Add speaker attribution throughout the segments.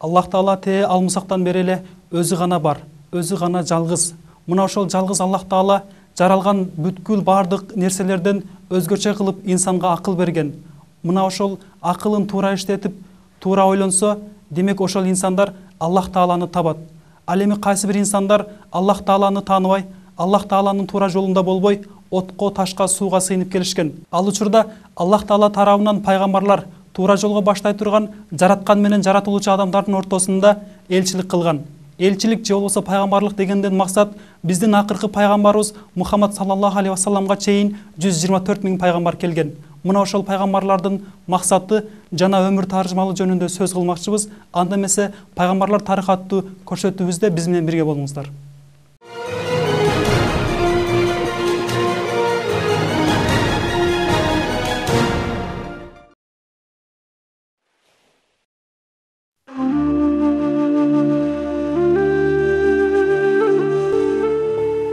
Speaker 1: Аллах Таала те алмысақтан береле өзі ғана бар, өзі ғана жалғыз. Мына ошол жалғыз Аллах Таала жаралған бүткүл бардық нерселерден өзгөчө кылып инсанга акыл берген. Мына ошол акылын туура иштетип, туура ойлонсо, демек ошол инсандар Аллах Тааланы табат. Ал эми кайсы бир инсандар Аллах Тааланы тааныбай, Аллах Тааланын туура жолунда болбой, отко, ташка, сууга сыйынып келишкен. Ал учурда Аллах Таала тарабынан пайгамбарлар туура жолго баштай турган жараткан менен жаратылуучу адамдардын ортосунда элчилик кылган. Элчилик же болбосо пайгамбарлык дегенден максат биздин акыркы пайгамбарыбыз Мухаммад саллаллаху алейхи вассаламга чейин 124 000 пайгамбар келген. Мына ошол пайгамбарлардын максаты жана өмүр таржымалы жөнүндө сөз кылмакчыбыз. Анда эмесе пайгамбарлар тарыхы аттуу көрсөтүүбүздө биз менен бирге болуңуздар.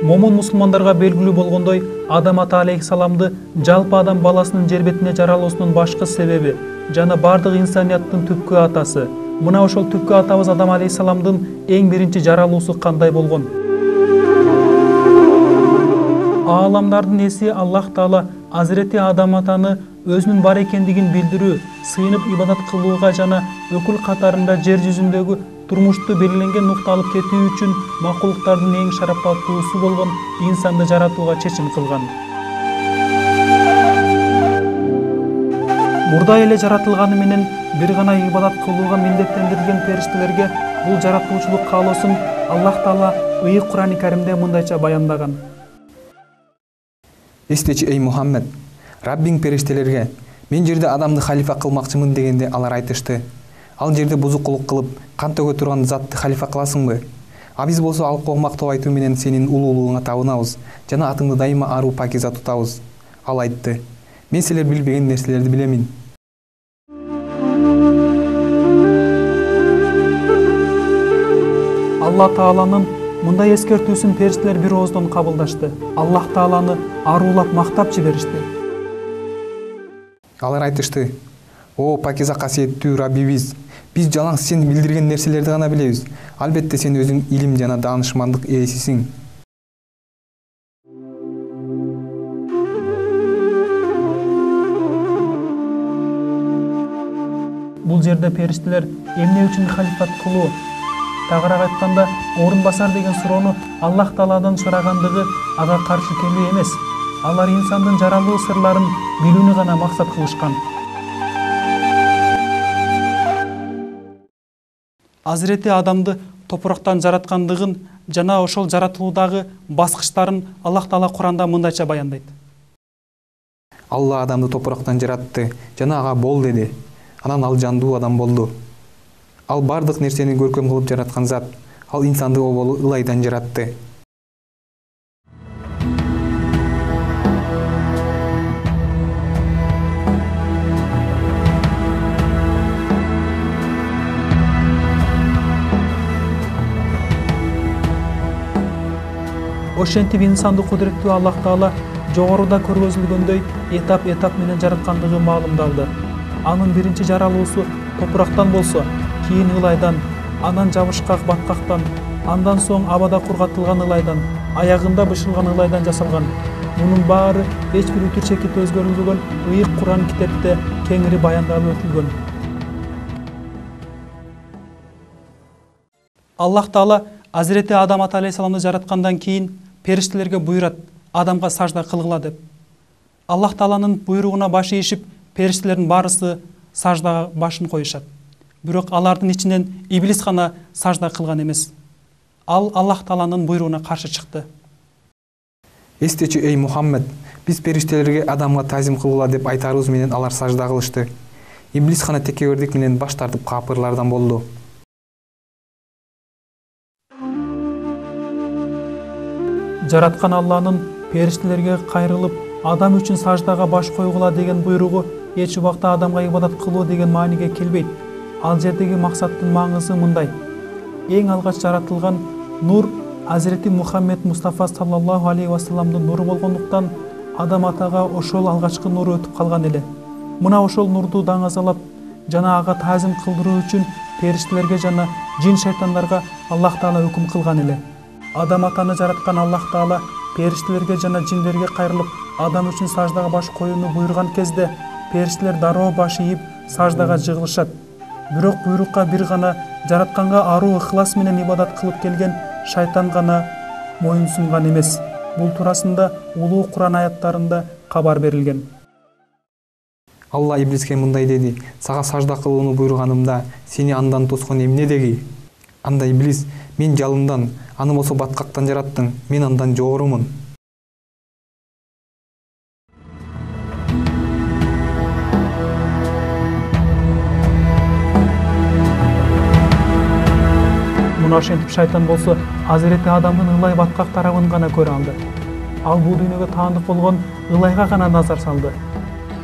Speaker 1: Момун мусулмандарга белгилүү болгондой, Адам ата алейхиссаламды жалпы адам баласынын жер бетине жаралуусунун башкы себеби жана бардык инсанияттын түпкү атасы. Мына ошол түпкү атабыз Адам алейхиссаламдын эң биринчи жаралуусу кандай болгон? Ааламдардын эси Аллах Таала Азирети Адам атаны өзүнүн бар экендигин билдирүү, сыйынып ибадат кылууга жана өкүл катарында жер жүзүндөгү турмушту белгиленген нукта алып кетүү үчүн макулуктардын эң шараптуусу болгон инсанды жаратууга чечим кылган. Мурда эле жаратылганы менен бир гана ибадат кылууга милдеттендирилген периштелерге бул жаратуучулук каалоосун Аллах Таала ыйык Кур'ан-ы Каримде мындайча баяндаган.
Speaker 2: Эстечи эй Мухаммед, Раббиң периштелерге: мен жерде адамды халифа кылмакчымын дегенде алар айтышты: ал жерде бузукулук кылып, кан төгө турган затты халифа кыласыңбы? А биз болсо алкоо мактоо айтуу менен сенин улуулугуңа табынабыз жана атыңды дайыма аруу пакиза тутабыз. Ал айтты: мен силер билбеген нерселерди билемин.
Speaker 1: Аллах Тааланын мындай эскертүүсүн периштелер бир ооздон кабылдашты. Аллах Тааланы аруулап мактап жиберишти.
Speaker 2: Алар айтышты: о пакиза касиеттүү Раббибиз, биз жалаң сен билдирген нерселерди гана билебиз. Албетте сен өзүң илим жана даанышмандык ээсисиң.
Speaker 1: Бул жерде периштелер эмне үчүн халифат кылуу, тагыраак айтканда орун басар деген суроону Аллах Тааладан сурагандыгы ага каршы келүү эмес. Алар инсандын жаралуу сырларын билүүнү гана максат кылышкан. Азирети Адамды топурактан жараткандыгын жана ошол жаратылуудагы баскычтарын Аллах Таала Куранда мындайча баяндайт.
Speaker 2: Алла адамды топурактан жаратты жана ага бол деди. Анан ал жандуу адам болду. Ал бардык нерсени көркөм кылып жараткан зат. Ал инсанды оболу ылайдан жаратты.
Speaker 1: Ошентип инсанды кудуреттүү Аллах Таала жогоруда көргөзүлгөндөй этап менен жараткандыгы маалымдалды. Анын биринчи жаралуусу топурактан болсо, кийин ылайдан, анан жабышкак баткактан, андан соң абада кургатылган ылайдан, аягында бышылган ылайдан жасалган. Мунун баары эч бир үтүрчекит өзгөрүлбөгөн ыйык Кур'ан китепте кеңири баяндалып өтүлгөн. Аллах Таала Азирети Адам ата алейхиссаламды жараткандан кийин периштелерге буйрат адамга сажда кылгыла деп. Аллах Тааланын буйругуна баш ийишип, периштелердин баарысы саждага башын коюшат. Бирок алардын ичинен иблис гана сажда кылган эмес. Ал Аллах Тааланын буйругуна каршы чыкты.
Speaker 2: Эстечи эй Мухаммед, биз периштелерге адамга тазим кылгыла деп айтарыбыз менен алар сажда кылышты. Иблис гана текебердик менен баш тартып капырлардан болду.
Speaker 1: Жараткан Алланын периштелерге кайрылып, адам үчүн саждага баш койгула деген буйругу эч убакта адамга ибадат кылуу деген мааниге келбейт. Ал жердеги максаттын маңызы мындай: эң алгач жаратылган нур Азирети Мухаммед Мустафа саллаллаху алейхи вассаламдын нуру болгондуктан Адам атага ошол алгачкы нуру өтүп калган эле. Мына ошол нурду даңазалап жана ага тазим кылдыруу үчүн периштелерге жана жин шайтандарга Аллах Таала өкүм кылган эле. Адам атаны жараткан Аллах Таала периштелерге жана жиндерге кайрылып адам үчүн саждага баш коюуну буйруган кезде периштелер дароо баш ийип саждага жыгылышат. Бирок буйрукка бир гана жаратканга аруу ыхлас менен ибадат кылып келген шайтан гана моюн сунган эмес. Бул туурасында улуу Куран аяттарында кабар берилген.
Speaker 2: Алла иблиске мындай деди: сага сажда кылууну буйруганымда сени андан тоскон эмне деги? Анда иблис: мен жалындан, аны болсо баткактан жараттың, мен андан жогорумун.
Speaker 1: Муну ошентип шайтан болсо Азирети Адамдын ылай баткак тарабын гана көрө алды. Ал бул дүйнөгө таандык болгон ылайга гана назар салды.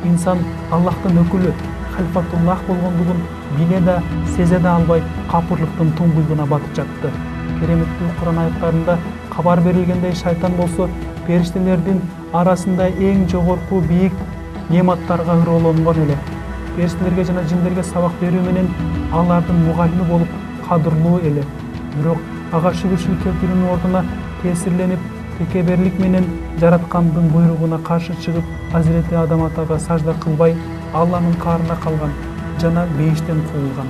Speaker 1: Инсан Аллахтын өкүлү, халифатуллах болгондугун биле да, сезе да албай капырлыктын туңгуйгуна батып жатты. Кереметтүү Куран аяттарында кабар берилгендей, шайтан болсо периштелердин арасында эң жогорку бийик нематтарга ыроолонгон эле. Периштелерге жана жиндерге сабак берүү менен алардын мугалими болуп кадырлуу эле. Бирок ага шүгүрчүлүк келтирүүнүн ордуна тесирленип, текеберлик менен жараткандын буйругуна каршы чыгып, Азирети Адам атага сажда кылбай, Алланын каарына калган жана бейиштен куулган.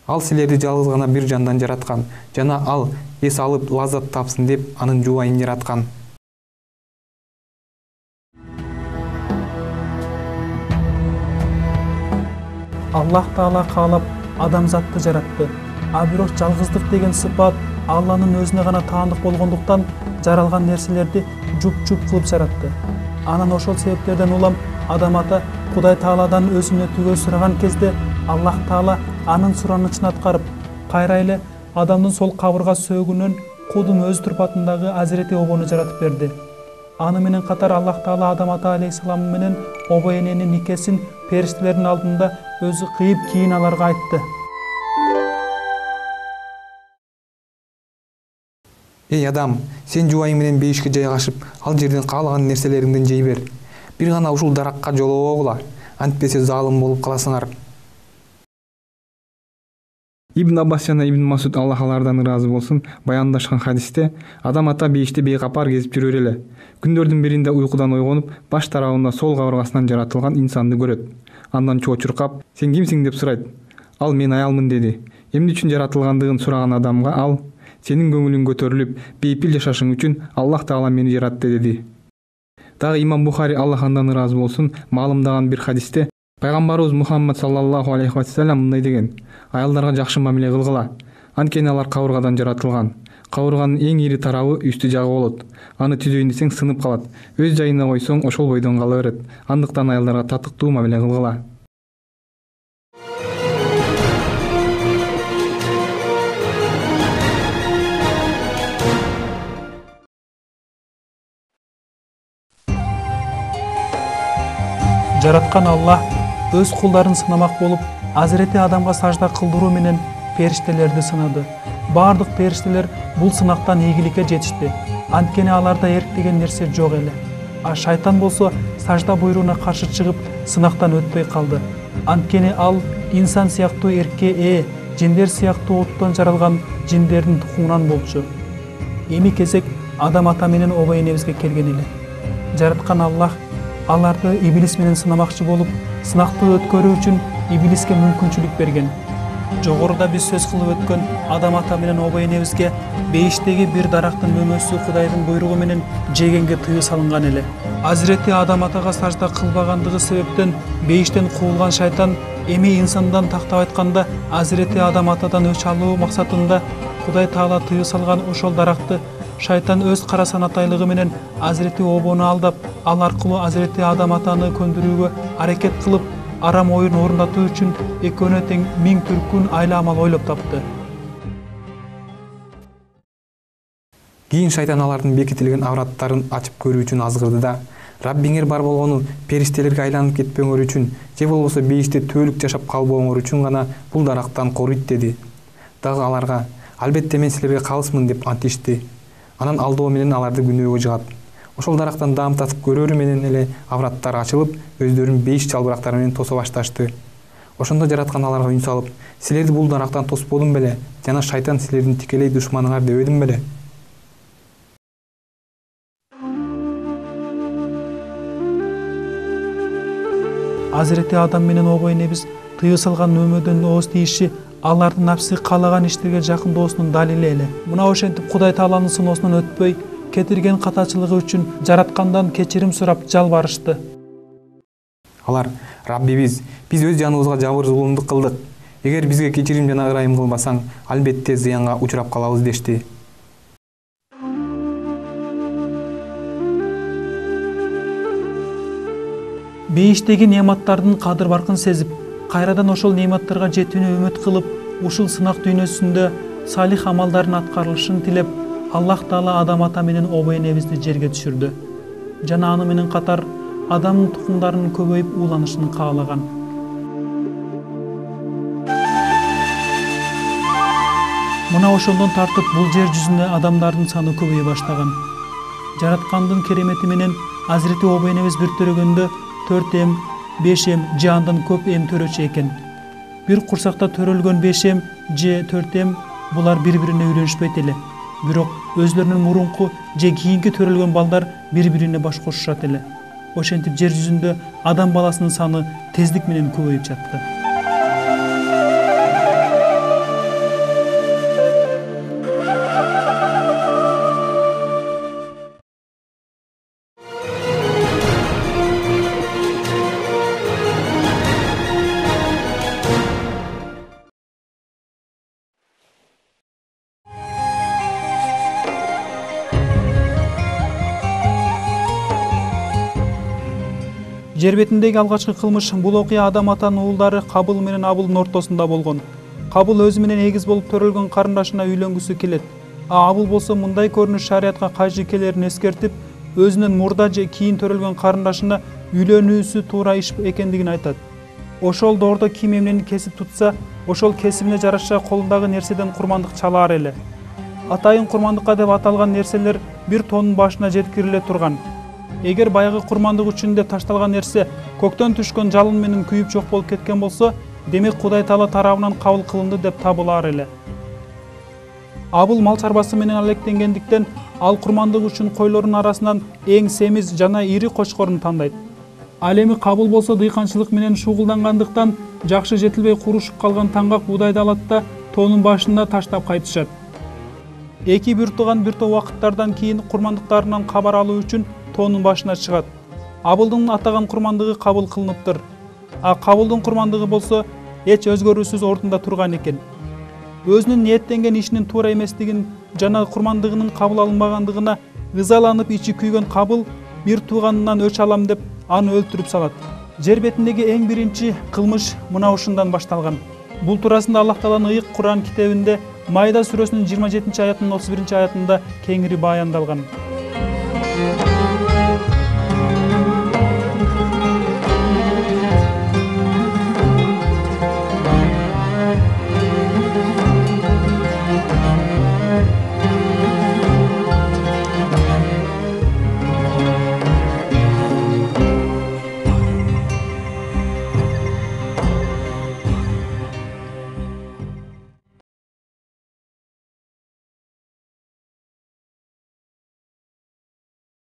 Speaker 2: Ал силерди жалгыз гана бир жандан жараткан, жана ал эс алып лаззат тапсын деп анын жубайын жараткан.
Speaker 1: Аллах Таала каалап адамзатты жаратты. А бирок жалгыздык деген сыпат Алланын өзүнө гана таандык болгондуктан жаралган нерселерди жуп-жуп кылып жаратты. Анан ошол себептерден улам Адам ата Кудай Тааладан өзүнө түгөл сураган кезде Аллах Таала анын суранычын аткарып, кайра эле адамдын сол кабырга сөөгүнөн кудум өз турпатындагы Азирети Обону жаратып берди. Аны менен катар Аллах Таала Адам ата алейхиссалам менен обо эненин никесин периштелердин алдында өзү кыйып кийин аларга айтты.
Speaker 2: Эй адам, сен жубайың менен бейишке жайгашып, ал жерден каалаган нерселериңден жей бер. Бир гана ушул даракка жолобогула, антпесе залым болуп каласыңар. Ибн Аббас жана Ибн Масуд Аллах алардан ыраазы болсун баяндашкан хадисте Адам ата бейиште бейкапар кезип жүрөр эле. Күндөрдүн биринде уйкудан ойгонуп, баш тарабында сол кабыргасынан жаратылган инсанды көрөт. Андан чоочуркап: "Сен кимсиң?" деп сурайт. Ал: "Мен аялмын" деди. Эмне үчүн жаратылгандыгын сураган адамга ал: "Сенин көңүлүң көтөрүлүп, бейпил жашашың үчүн Аллах Таала мени жаратты" деди. Дагы Имам Бухари Аллах андан ыраазы болсун маалымдаган бир хадисте Пайгамбарыбыз Мухаммад саллаллаху алейхи ва саллям мындай деген: "Аялдарга жакшы мамиле кылгыла. Анткени алар кабыргадан жаратылган. Кабырганын эң ири тарабы үстү жагы болот. Аны түзөйүн десең сынып калат. Өз жайына койсоң ошол бойдон кала берет. Андыктан аялдарга татыктуу мамиле кылгыла."
Speaker 1: Жараткан Аллах өз кулдарын сынамак болуп, Азирети Адамга сажда кылдыруу менен периштелерди сынады. Бардык периштелер бул сынактан ийгиликке жетишти. Анткени аларда эрк деген нерсе жок эле. А шайтан болсо сажда буйрууна каршы чыгып, сынактан өтпөй калды. Анткени ал инсан сыяктуу эркке жиндер сыяктуу оттон жаралган жиндердин тукумунан болчу. Эми кезек Адам ата менен обо энебизге келген эле. Жараткан Аллах аларды иблис менен сынамакчы болуп, сынакты өткөрүү үчүн иблиске мүмкүнчүлүк берген. Жогоруда биз сөз кылып өткөн Адам ата менен обо энебизге бейиштеги бир дарактын мөмөсү Кудайдын буйругу менен жегенге тыюу салынган эле. Азирети Адам атага сажда кылбагандыгы себептен бейиштен куулган шайтан эми инсандан тактап айтканда Азирети Адам атадан өч алуу максатында Кудай Таала тыюу салган ошол даракты шайтан өз кара санатайлыгы менен Азирети Обону алдап, ал аркылуу Азирети Адам атаны көндүрүүгө аракет кылып, арам оюн орундатуу үчүн экөөнө тең 1000 түркүн айла амал ойлоп тапты.
Speaker 2: Кийин шайтан алардын бекитилген авраттарын ачып көрүү үчүн азгырды да Раббиңер бар болгону периштелерге айланып кетпеңөр үчүн же болбосо бейиште түбөлүк жашап калбооңор үчүн гана бул дарактан коруйт деди. Дагы аларга: албетте мен силерге калысмын деп ант ичти. Анан алдоо менен аларды күнөөгө жыгат. Ошол дарактан даам татып көрөрү менен эле авраттар ачылып, өздөрүн бейиш жалбырактары менен тосо башташты. Ошондо жараткан аларга үн салып: силерди бул дарактан тосподум беле? Жана шайтан силердин тикелей душманыңар дебедим беле?
Speaker 1: Азирети Адам менен обой небиз тыюу салган нөмөдөн ооз тийиши алардын напсы каалаган иштерге жакындоосунун далили эле. Мына ошентип Кудай Тааланын сыноосунан өтпөй, кетирген катачылыгы үчүн жараткандан кечирим сурап жалбарышты.
Speaker 2: Алар: Раббибиз, биз өз жаныбызга жабыр зулумдук кылдык. Эгер бизге кечирим жана ырайым кылбасаң, албетте зыянга учурап калабыз дешти.
Speaker 1: Бейиштеги неаматтардын кадыр баркын сезип, кайрадан ошол неаматтарга жетүүнү үмүт кылып, ушул сынак дүйнөсүндө салих амалдардын аткарылышын тилеп, Аллах Таала Адам ата менен обой энебизди жерге түшүрдү. Жана аны менен катар Адамдын тукумдарынын көбөйүп ууланышын каалаган. Мына ошондон тартып бул жер жүзүнө адамдардын саны көбөйө баштаган. Жараткандын керемети менен Азирети обой энебиз бир төрөгөндө 4 эм, 5 эм же андан көп эм төрөчү экен. Бир курсакта төрөлгөн 5 эм же 4 эм булар бири-бирине үйлөнүшпөйт эле. Бирок өзлөрүнүн мурунку же кийинки төрөлгөн балдар бири-бирине баш кошушат эле. Ошентип жер жүзүндө адам баласынын саны тездик менен көбөйүп жатты. Жер бетиндеги алгачкы кылмыш бул окуя Адам атанын уулдары Кабыл менен Абылдын ортосунда болгон. Кабыл өзү менен эгиз болуп төрөлгөн карындашына үйлөнгүсү келет. Абыл болсо мындай көрүнүш шариятка кайшы келерин эскертип, өзүнүн мурда же кийин төрөлгөн карындашына үйлөнүүсү туура иш экендигин айтат. Ошол доордо ким эмнени кесип тутса, ошол кесибине жараша колундагы нерседен курмандык чалаар эле. Атайын курмандыкка деп аталган нерселер бир тоонун башына жеткириле турган. Эгер баягы курмандык үчүн деп ташталган нерсе көктөн түшкөн жалын менен күйүп жок болуп кеткен болсо, демек Кудай Таала тарабынан кабыл кылынды деп табылаар эле. Абыл мал чарбасы менен алектенгендиктен ал курмандык үчүн койлордун арасынан эң семиз жана ири кочкорун тандайт. Ал эми Кабыл болсо дыйканчылык менен шугулдангандыктан жакшы жетилбей курушуп калган таңгак буудайды алат да тоонун башына таштап кайтышат. Эки бир тууган бир топ убакыттардан кийин курмандыктарынан кабар алуу үчүн тоонун башына чыгат. Абылдын атаган курмандыгы кабыл кылыныптыр. Кабылдын курмандыгы болсо эч өзгөрүүсүз ордунда турган экен. Өзүнүн ниеттенген ишинин туура эместигин жана курмандыгынын кабыл алынбагандыгына ызаланып ичи күйгөн Кабыл бир тууганынан өч алам деп аны өлтүрүп салат. Жер бетиндеги эң биринчи кылмыш мына ушундан башталган. Бул туурасында Аллах Тааланын ыйык Куран китебинде Майда сүрөсүнүн 27-аятынын 31-аятында кеңири баяндалган.